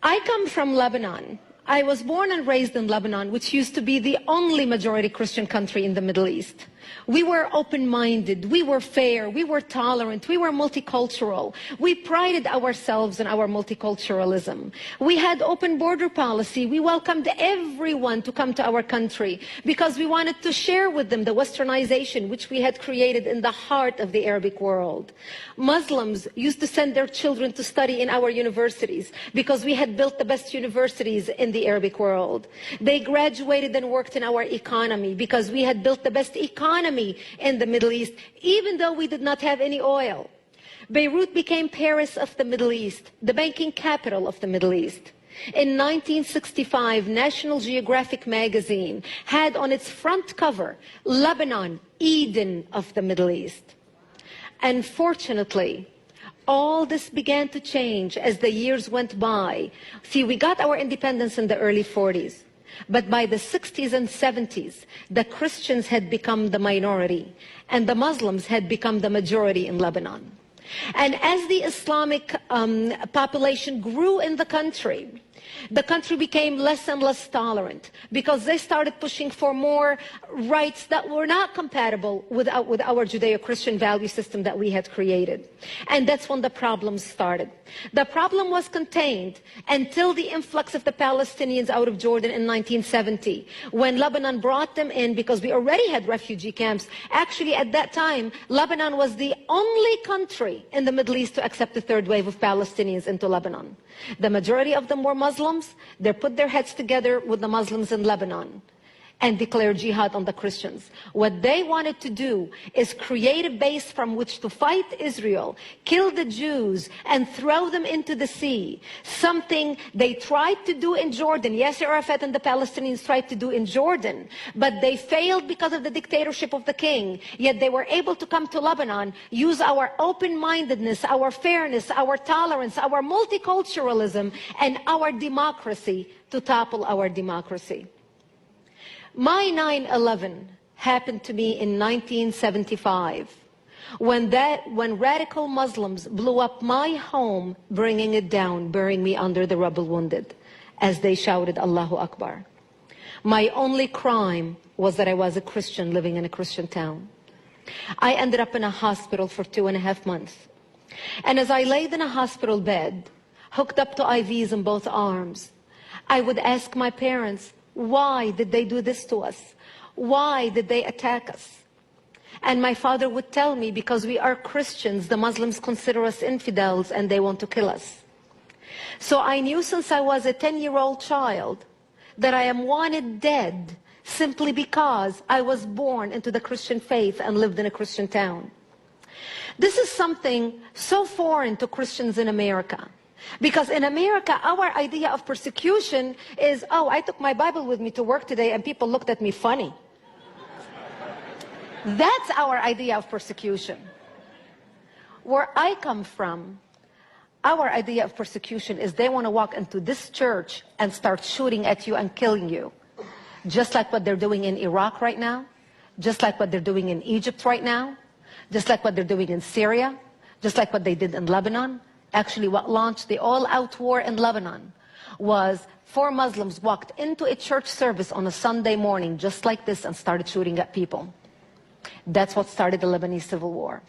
I come from Lebanon. I was born and raised in Lebanon, which used to be the only majority Christian country in the Middle East. We were open-minded, we were fair, we were tolerant, we were multicultural. We prided ourselves in our multiculturalism. We had open border policy. We welcomed everyone to come to our country because we wanted to share with them the westernization which we had created in the heart of the Arabic world. Muslims used to send their children to study in our universities because we had built the best universities in the Arabic world. They graduated and worked in our economy because we had built the best economy in the Middle East, even though we did not have any oil. Beirut became Paris of the Middle East, the banking capital of the Middle East. In 1965, National Geographic magazine had on its front cover, Lebanon, Eden of the Middle East. Unfortunately, all this began to change as the years went by. See, we got our independence in the early 40s. But by the 60s and 70s, the Christians had become the minority, and the Muslims had become the majority in Lebanon. And as the Islamic population grew in the country became less and less tolerant because they started pushing for more rights that were not compatible with our Judeo-Christian value system that we had created. And that's when the problems started. The problem was contained until the influx of the Palestinians out of Jordan in 1970, when Lebanon brought them in because we already had refugee camps. Actually, at that time, Lebanon was the only country in the Middle East to accept the third wave of Palestinians into Lebanon. The majority of them were Muslims. They put their heads together with the Muslims in Lebanon and declared jihad on the Christians. What they wanted to do is create a base from which to fight Israel, kill the Jews, and throw them into the sea. Something they tried to do in Jordan. Yasser Arafat and the Palestinians tried to do in Jordan, but they failed because of the dictatorship of the king. Yet they were able to come to Lebanon, use our open-mindedness, our fairness, our tolerance, our multiculturalism, and our democracy to topple our democracy. My 9/11 happened to me in 1975 when radical Muslims blew up my home, bringing it down, burying me under the rubble wounded, as they shouted Allahu Akbar. My only crime was that I was a Christian living in a Christian town. I ended up in a hospital for 2.5 months. And as I laid in a hospital bed, hooked up to IVs in both arms, I would ask my parents, why did they do this to us? Why did they attack us? And my father would tell me, because we are Christians, the Muslims consider us infidels and they want to kill us. So I knew since I was a 10-year-old child that I am wanted dead simply because I was born into the Christian faith and lived in a Christian town. This is something so foreign to Christians in America. Because in America, our idea of persecution is, oh, I took my Bible with me to work today and people looked at me funny. That's our idea of persecution. Where I come from, our idea of persecution is they want to walk into this church and start shooting at you and killing you. Just like what they're doing in Iraq right now, just like what they're doing in Egypt right now, just like what they're doing in Syria, just like what they did in Lebanon. Actually, what launched the all-out war in Lebanon was 4 Muslims walked into a church service on a Sunday morning just like this and started shooting at people. That's what started the Lebanese civil war.